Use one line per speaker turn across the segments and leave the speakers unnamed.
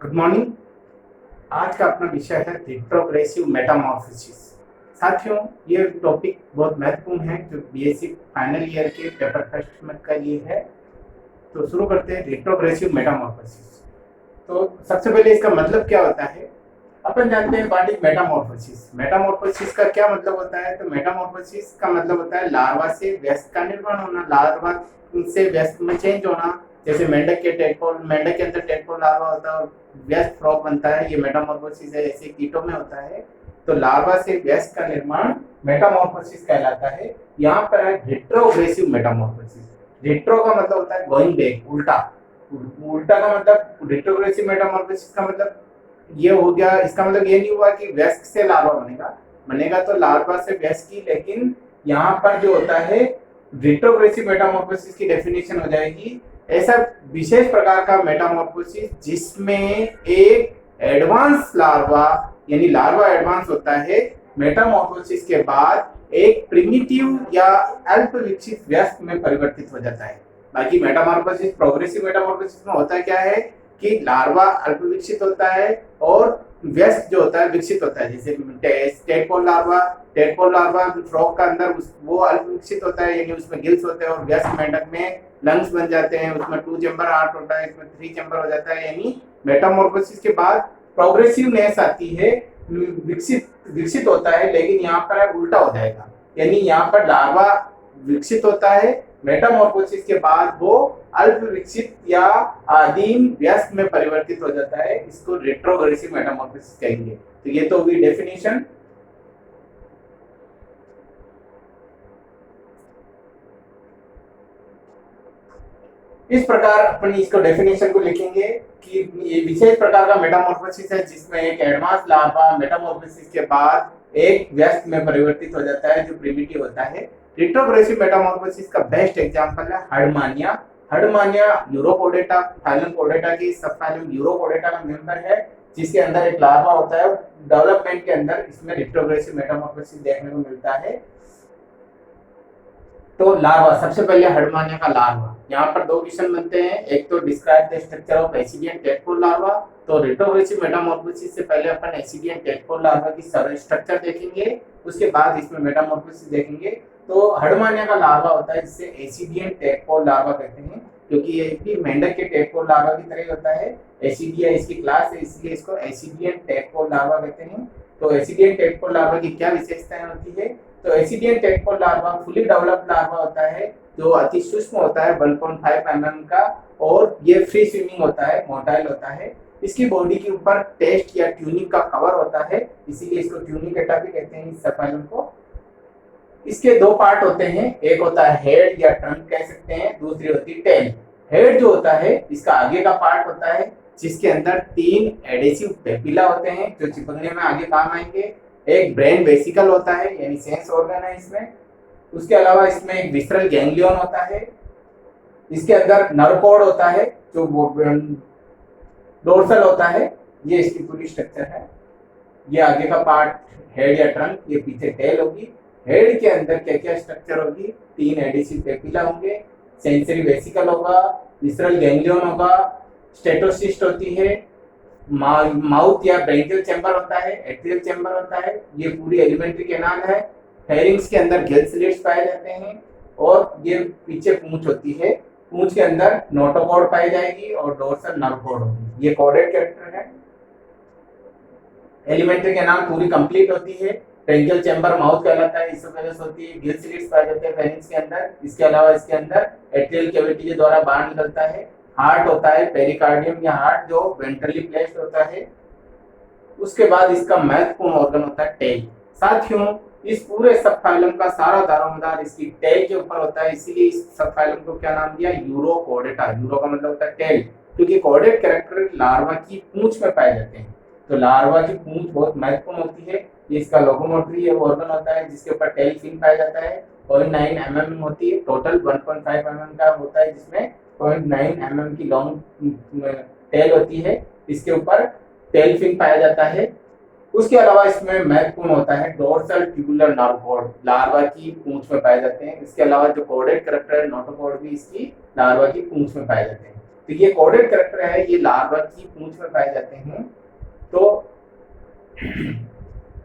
Good morning. आज का अपना विषय है रिट्रोग्रेसिव मेटामॉर्फोसिस। साथियों, ये टॉपिक बहुत महत्वपूर्ण है जो बीएससी फाइनल ईयर के पेपर फर्स्ट में के लिए है। तो शुरू करते हैं रिट्रोग्रेसिव मेटामॉर्फोसिस। तो सबसे पहले इसका मतलब क्या होता है। अपन जानते हैं व्हाट इज मेटामॉर्फोसिस। मेटामॉर्फोसिस का क्या मतलब होता है। तो मेटामॉर्फोसिस का मतलब होता है लार्वा से वयस्क का निर्माण होना, लार्वा से वयस्क में चेंज होना। जैसे मेंढक के टेडपोल, मेंढक के अंदर टेडपोल लार्वा होता है और व्यस्क फ्रॉग बनता है, ये मेटामॉर्फोसिस है। ऐसे कीटों में होता है। तो लार्वा से व्यस्क का निर्माण मेटामॉर्फोसिस कहलाता है। यहाँ पर है रिट्रोग्रेसिव मेटामॉर्फोसिस। रिट्रो का मतलब होता है गोइंग बैक, उल्टा। उल्टा का मतलब रिट्रोग्रेसिव मेटामॉर्फोसिस का मतलब ये हो गया। इसका मतलब ये नहीं हुआ कि वयस्क से लार्वा बनेगा, बनेगा तो लार्वा से वयस्क ही। लेकिन यहाँ पर जो होता है रिट्रोग्रेसिव मेटामॉर्फोसिस की डेफिनेशन हो जाएगी ऐसा विशेष प्रकार का मेटामॉर्फोसिस जिसमें एक एडवांस लार्वा यानी लार्वा एडवांस होता है, मेटामॉर्फोसिस के बाद एक प्रिमिटिव या अल्प विकसित वयस्क में परिवर्तित हो जाता है। बाकी मेटामॉर्फोसिस, प्रोग्रेसिव मेटामॉर्फोसिस में होता क्या है कि लार्वा अल्प विकसित होता है और व्यस्क जो होता है विकसित होता है। जैसे टेडपोल लार्वा फ्रॉग का अंदर वो अल्प विकसित होता है, यानी उसमें गिल्स होते हैं, और व्यस्क मेंढक में लंग्स बन जाते हैं, उसमें 2 चैम्बर हार्ट होता है, इसमें 3 चैम्बर हो जाता है। यानी मेटामॉर्फोसिस के बाद प्रोग्रेसिवनेस आती है, विकसित विकसित होता है। लेकिन यहाँ पर उल्टा हो जाएगा, यानी यहाँ पर लार्वा विकसित होता है, मेटामॉर्फोसिस के बाद वो अल्प विकसित या आदिम वयस्क में परिवर्तित हो जाता है। इसको रेट्रोग्रेसिव मेटामॉर्फोसिस कहेंगे। तो ये तो हुई डेफिनेशन। इस प्रकार अपन इसको डेफिनेशन को लिखेंगे कि ये विशेष प्रकार का मेटामॉर्फोसिस है जिसमें एक एडवांस लार्वा मेटामॉर्फोसिस के बाद एक वयस्क में परिवर्तित हो जाता है जो प्रिमिटिव होता है। रिट्रोग्रेसिव मेटामॉर्फोसिस का बेस्ट एग्जांपल है हर्डमानिया। हर्डमानिया यूरोपोडेटा, फाइलम पोडेटा की सब फाइलम यूरोपोडेटा का मेंबर है, जिसके अंदर एक लार्वा होता है। डेवलपमेंट के अंदर इसमें रिट्रोग्रेसिव मेटामॉर्फोसिस देखने को मिलता है। तो लार्वा, सबसे पहले हर्डमानिया का लार्वा, यहाँ पर 2 क्वेश्चन बनते हैं। एक तो describe the structure of ascidian tadpole larva. तो रिट्रोग्रेसिव मेटामॉर्फोसिस से पहले अपन एसिडियन टेडपोल लार्वा की स्ट्रक्चर देखेंगे, उसके बाद इसमें मेटामॉर्फोसिस देखेंगे। तो हर्डमानिया का लार्वा होता है जिसे एसिडियन टेडपोल लार्वा कहते हैं, क्योंकि ये भी मेंढक के टेडपोल लार्वा की तरह होता है। एसिडिया इसकी क्लास है, इसलिए इसको एसिडियन टेडपोल लार्वा कहते हैं। तो एसिडियन टेडपोल लार्वा की क्या विशेषताएं होती है। तो ascidian tadpole larva fully developed larva होता है जो अति सूक्ष्म होता है, 1.5 mm का, और ये फ्री स्विमिंग होता है, मोटाइल होता है। इसकी बॉडी के ऊपर टेस्ट या ट्यूनिक का कवर होता है, इसीलिए इसको ट्यूनिकेटा भी कहते हैं इस सबफाइलम को। इसके 2 पार्ट होते हैं, एक होता है हेड या ट्रंक कह सकते हैं, दूसरी होती है टेल। हेड जो होता है इसका आगे का पार्ट होता है जिसके अंदर 3 एडेसिव पेपिला होते हैं जो चिपकने में आगे काम आएंगे। एक ब्रेन वेसिकल होता है, यानी सेंस ऑर्गन है इसमें। उसके अलावा इसमें एक विसरल गैंग्लियन होता है। इसके अंदर नर्व कॉर्ड होता है जो डोर्सल होता है। ये इसकी पूरी स्ट्रक्चर है। ये आगे का पार्ट हेड या ट्रंक, ये पीछे टेल होगी। हेड के अंदर क्या क्या स्ट्रक्चर होगी, 3 एडिसिव पेपिला होंगे, सेंसरी वेसिकल होगा, विसरल गैंग्लियन होगा, स्टेटोसिस्ट होती है, माउथ या ब्रेंकियल चैम्बर होता है, एट्रियल चैम्बर होता है। ये पूरी एलिमेंट्री कैनाल है। फेरिंग्स के अंदर गिल स्लिट्स पाए जाते हैं, और ये पीछे पूंछ होती है। पूंछ के अंदर नोटोकॉर्ड पाई जाएगी और डोर्सल नर्व कॉर्ड होगी। ये कॉर्डेड कैरेक्टर है। एलिमेंट्री कैनाल पूरी कंप्लीट होती है। ब्रेंकियल चैम्बर माउथ कहलाता है, इसोफेगस होती है, गिल स्लिट्स पाए जाते हैं फेरिंग्स के अंदर। इसके अलावा इसके अंदर एट्रियल कैविटी के द्वारा बाहर निकलता है। हार्ट होता है, पेरिकार्डियम या हार्ट जो वेंट्रली प्लेस्ड होता है। उसके बाद इसका महत्वपूर्ण ऑर्गन होता है टेल। साथियों, इस पूरे सबफाइलम का सारा दारोमदार इसकी टेल के ऊपर होता है, इसीलिए इस सबफाइलम को क्या नाम दिया, यूरोकोडेटा। यूरो का मतलब होता है टेल, क्योंकि कोडेड कैरेक्टर लार्वा की पूंछ में पाए जाते हैं। तो लार्वा की पूंछ बहुत महत्वपूर्ण होती है। ये इसका लोकोमोटरी ऑर्गन होता है जिसके ऊपर टेल फिन पाया जाता है। 0.9 mm होती है, टोटल 1.5 mm का होता है, जिसमें 0.9 mm की लॉन्ग टेल होती है। इसके ऊपर टेल फिन पाया जाता है। उसके अलावा इसमें महत्वपूर्ण होता है dorsal tubular nerve cord, larva की पूंछ में पाए जाते हैं। इसके अलावा जो कोडेड कैरेक्टर है नोटोकॉर्ड भी इसकी लार्वा की पूंछ में पाए जाते हैं। तो ये कोडेड कैरेक्टर है, ये लार्वा की पूंछ में पाए जाते हैं। तो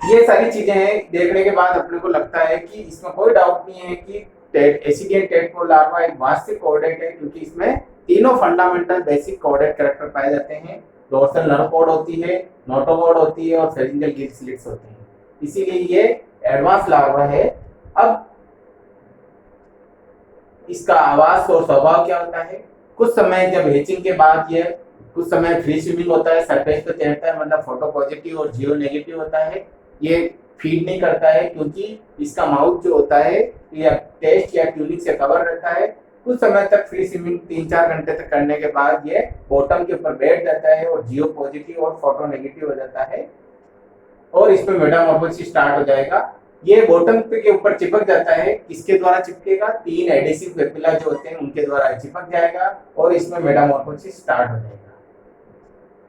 ये सारी चीजें हैं, देखने के बाद अपने को लगता है कि इसमें कोई डाउट नहीं है कि एसिडियन टेडपोल लार्वा एक वास्तविक कोडेड है, क्योंकि इसमें तीनों फंडामेंटल बेसिक कोडेड कैरेक्टर पाए जाते हैं। डोर्सल नर्व कोड होती है, नोटोकोड होती है और फेरिंजियल गिल स्लिट्स होते हैं, इसीलिए ये एडवांस लार्वा है। अब इसका आवास और स्वभाव क्या होता है? कुछ समय जब हेचिंग के बाद ये कुछ समय फ्री स्विमिंग होता है, सरफेस पे तैरता है, मतलब फोटो पॉजिटिव और जियो नेगेटिव होता है। ये फीड नहीं करता है क्योंकि इसका माउथ जो होता है या टेस्ट या ट्यूनिक से कवर रहता है। कुछ समय तक फ्री स्विमिंग 3-4 घंटे तक करने के बाद ये बॉटम के ऊपर बैठ जाता है और जियो पॉजिटिव और फोटो नेगेटिव हो जाता है और इसमें मेटामॉर्फोसिस स्टार्ट हो जाएगा। ये बॉटम के ऊपर चिपक जाता है, किसके द्वारा चिपकेगा? 3 एडेसिव पेपिला जो होते हैं उनके द्वारा चिपक जाएगा और इसमें मेटामॉर्फोसिस स्टार्ट हो जाएगा।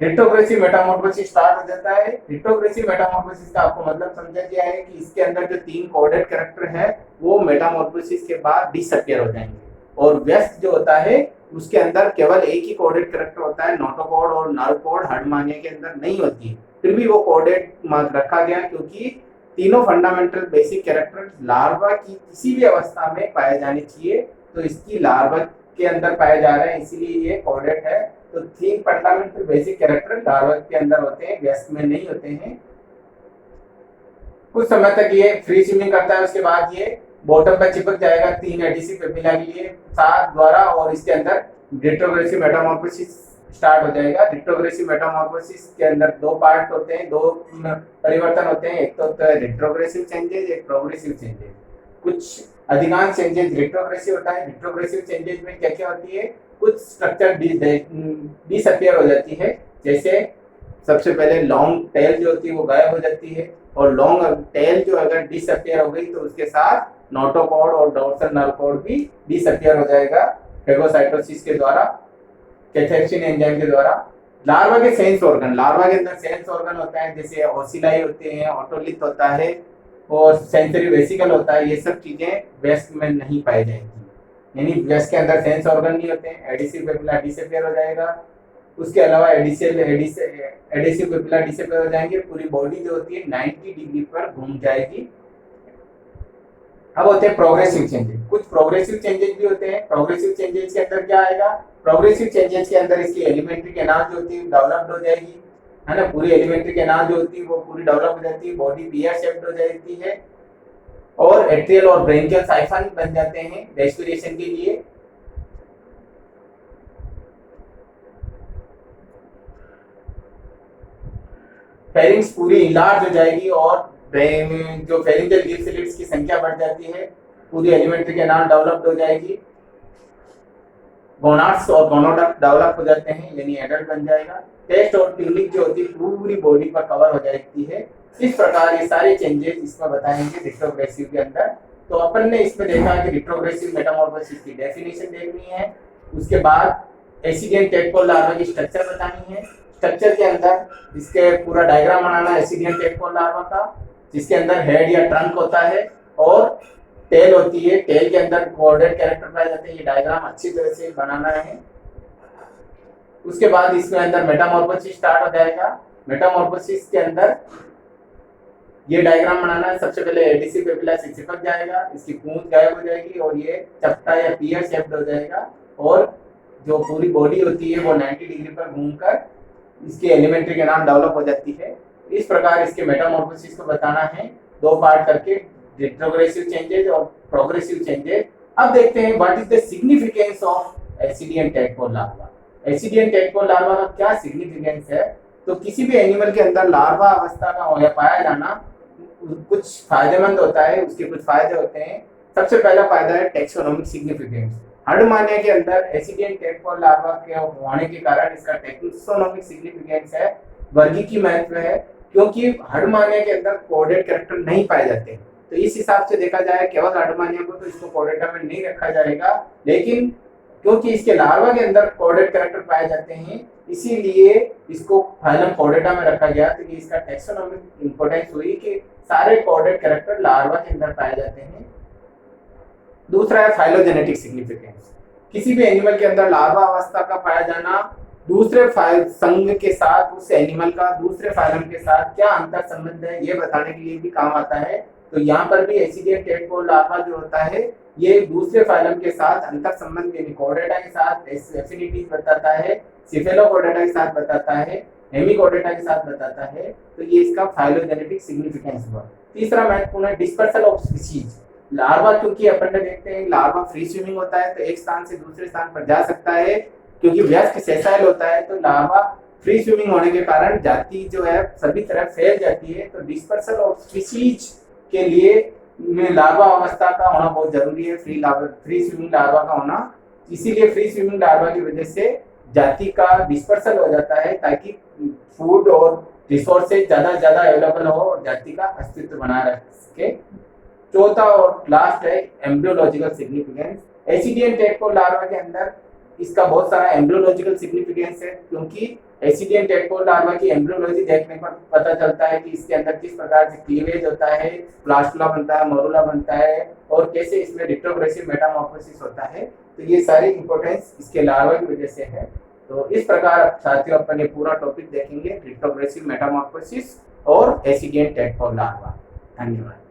रिट्रोग्रेसिव मेटामॉर्फोसिस स्टार्ट हो जाता है। रिट्रोग्रेसिव मेटामॉर्फोसिस का आपको मतलब समझा गया है कि इसके अंदर जो 3 कोडेड कैरेक्टर है वो मेटामॉर्फोसिस के बाद डिसअपियर हो जाएंगे और व्यस्त जो होता है उसके अंदर केवल एक ही कोडेड कैरेक्टर होता है, नोटोकोड और नर्व कोड हर्डमानिया के अंदर नहीं होती है। फिर भी वो कोडेड मार्क रखा गया क्योंकि तीनों फंडामेंटल बेसिक कैरेक्टर लार्वा की किसी भी अवस्था में पाए जाने चाहिए, तो इसकी लार्वा के अंदर पाए जा रहे हैं, इसीलिए ये कोडेड है। तो 3 फंडामेंटल बेसिक कैरेक्टर लार्वा के अंदर होते हैं, व्यस्त में नहीं होते हैं। कुछ समय तक ये फ्री स्विमिंग करता है, उसके बाद ये बॉटम पर चिपक जाएगा 3 एडिसिव पेपिला के लिए साथ द्वारा और इसके अंदर रिट्रोग्रेसिव मेटामॉर्फोसिस स्टार्ट हो जाएगा। रिट्रोग्रेसिव मेटामॉर्फोसिस के अंदर 2 पार्ट होते हैं, 2 परिवर्तन होते हैं, एक तो होता है रिट्रोग्रेसिव चेंजेस, एक प्रोग्रेसिव चेंजेस। कुछ अधिकांश चेंजेस रिट्रोग्रेसिव होता है। रिट्रोग्रेसिव चेंजेस में क्या क्या होती है? कुछ स्ट्रक्चर डिसअपियर हो जाती है, जैसे सबसे पहले लॉन्ग टेल जो होती है वो गायब हो जाती है और लॉन्ग टेल जो अगर डिसअपियर हो गई तो उसके साथ नोटोकॉड और डोर्सल नर्व कोड भी डिसअपियर हो जाएगा फेगोसाइटोसिस के द्वारा, कैथेक्सिन एंजाइम के द्वारा। लार्वा के सेंस ऑर्गन, लार्वा के अंदर सेंस ऑर्गन होता है, जैसे ओसिलाई होते हैं, ऑटोलिथ होता है और सेंसरी वेसिकल होता है। ये सब चीजें वेस्ट में नहीं पाई जाएंगी, यानी वेस्ट के अंदर सेंस ऑर्गन नहीं होते हैं। एडिसिव पेपिला डिसअपियर हो जाएगा, उसके अलावा एडिसिव पेपिला डिसअपियर हो जाएंगे। पूरी बॉडी जो होती है 90 डिग्री पर घूम जाएगी। अब होते हैं प्रोग्रेसिव चेंजेस। कुछ प्रोग्रेसिव चेंजेस भी होते हैं। प्रोग्रेसिव चेंजेस के अंदर क्या आएगा? प्रोग्रेसिव चेंजेस के अंदर इसकी एलिमेंट्री कैनाल जो होती है डेवलप्ड हो जाएगी, है ना। पूरी एलिमेंट्री कैनाल जो होती है वो पूरी डेवलप हो जाती है, बॉडी पियर शेप्ड हो जाती है और एट्रियल और ब्रेंकियल साइफन बन जाते हैं रेस्पिरेशन के लिए। फेरिंग्स पूरी इलार्ज हो जाएगी और जो फेरिंजियल गिल स्लिट्स की संख्या बढ़ जाती है, पूरी एलिमेंट्री कैनाल डेवलप्ड हो जाएगी, गोनाड्स और गोनोडक्ट डेवलप हो जाते हैं, यानी एडल्ट बन जाएगा। टेस्ट और ट्यूनिक जो होती है पूरी बॉडी पर कवर हो जाती है। इस प्रकार ये सारे चेंजेस इसमें बताएंगे रिट्रोग्रेसिव के अंदर। तो अपन ने इसमें देखा कि रिट्रोग्रेसिव मेटामॉर्फोसिस की डेफिनेशन देखनी है, उसके बाद एसिडियन टेडपोल लार्वा की स्ट्रक्चर बतानी है। स्ट्रक्चर के अंदर इसके पूरा डायग्राम बनाना एसिडियन टेडपोल लार्वा का, जिसके अंदर हेड या ट्रंक होता है और टेल होती है। टेल के अंदर कोऑर्डिनेट कैरेक्टर पाए जाते हैं। ये डायग्राम अच्छी तरह से बनाना है। उसके बाद इसमें अंदर मेटामॉर्फोसिस स्टार्ट हो जाएगा। मेटामॉर्फोसिस के अंदर ये डायग्राम बनाना है। सबसे पहले एडिसिव पेपिला से चिपक जाएगा, इसकी पूंछ गायब हो जाएगी और ये चपटा या पियर शेप्ड हो जाएगा और जो पूरी बॉडी होती है वो 90 डिग्री पर घूमकर इसकी एलिमेंट्री के नाम डेवलप हो जाती है। इस प्रकार इसके मेटामॉर्फोसिस को बताना है 2 पार्ट करके, रिट्रोग्रेसिव चेंजेस और प्रोग्रेसिव चेंजेस। अब देखते हैं what is the significance of ascidian tadpole larva. Ascidian tadpole larva का क्या सिग्निफिकेंस है? तो किसी भी एनिमल के अंदर लार्वा अवस्था का पाया जाना कुछ फायदेमंद होता है, उसके कुछ फायदे होते हैं। सबसे पहला फायदा है टैक्सोनॉमिक सिग्निफिकेंस। हर्डमानिया के अंदर एसिडियन टेडपोल लार्वा के होने के कारण इसका टैक्सोनॉमिक सिग्निफिकेंस है, वर्गीकीय महत्व है, क्योंकि हर्डमानिया के अंदर कोडेड कैरेक्टर नहीं पाए जाते। तो इस हिसाब से देखा जाए केवल हर्डमानिया को तो इसको कोडेटा में नहीं रखा जाएगा, लेकिन क्योंकि इसके लार्वा के अंदर कोडेड कैरेक्टर पाए जाते हैं इसीलिए इसको फाइलम कोडेटा में रखा गया। तो ये इसका टैक्सोनॉमिक इंपोर्टेंस हुई कि सारे कोडेड कैरेक्टर लार्वा के अंदर पाए जाते हैं। दूसरा है फाइलोजेनेटिक सिग्निफिकेंस, किसी भी एनिमल के अंदर लार्वा अवस्था का पाया जाना दूसरे संघ के साथ, उस एनिमल का दूसरे फाइलम के साथ क्या अंतर संबंध है ये बताने के लिए भी काम आता है। तो यहाँ पर भी एसिडियन टेडपोल लार्वा जो होता है ये दूसरे फाइलम के साथ अंतर संबंध यानी कॉर्डेटा के साथ एफिनिटीज बताता है, सिफेलोकॉर्डेटा के साथ बताता है, हेमिकॉर्डेटा के साथ बताता है। तो ये इसका फाइलोजेनेटिक सिग्निफिकेंस हुआ। तीसरा महत्वपूर्ण है डिस्पर्सल ऑफ स्पीशीज। लार्वा क्योंकि अपन देखते हैं लार्वा फ्री स्विमिंग होता है तो एक स्थान से दूसरे स्थान पर जा सकता है, क्योंकि व्यस्क सेसाइल होता है तो लार्वा फ्री स्विमिंग होने के कारण जाति जो है सभी तरफ फैल जाती है। तो डिस्पर्सल ऑफ स्पीशीज के लिए लार्वा अवस्था का होना बहुत जरूरी है, फ्री स्विमिंग लार्वा का होना। इसीलिए फ्री स्विमिंग लार्वा की वजह से जाति का डिस्पर्सल हो जाता है ताकि फूड और रिसोर्सेज ज्यादा अवेलेबल हो और जाति का अस्तित्व बना रह सके। चौथा और लास्ट है embryological significance. Ascidian tadpole larva के अंदर इसका बहुत सारा एम्ब्रियोलॉजिकल सिग्निफिकेंस है, क्योंकि एसिडियन टेडपोल लार्वा की एम्ब्रियोलॉजी देखने पर पता चलता है कि इसके अंदर किस प्रकार से क्लीवेज होता है, प्लास्टुला बनता है, मोरुला बनता है और कैसे इसमें रिट्रोग्रेसिव मेटामॉर्फोसिस होता है। तो ये सारी इंपॉर्टेंस इसके लार्वा की वजह से है। तो इस प्रकार साथियों अपन ये पूरा टॉपिक देखेंगे, रिट्रोग्रेसिव मेटामॉर्फोसिस और एसिडियन टेडपोल लार्वा। धन्यवाद।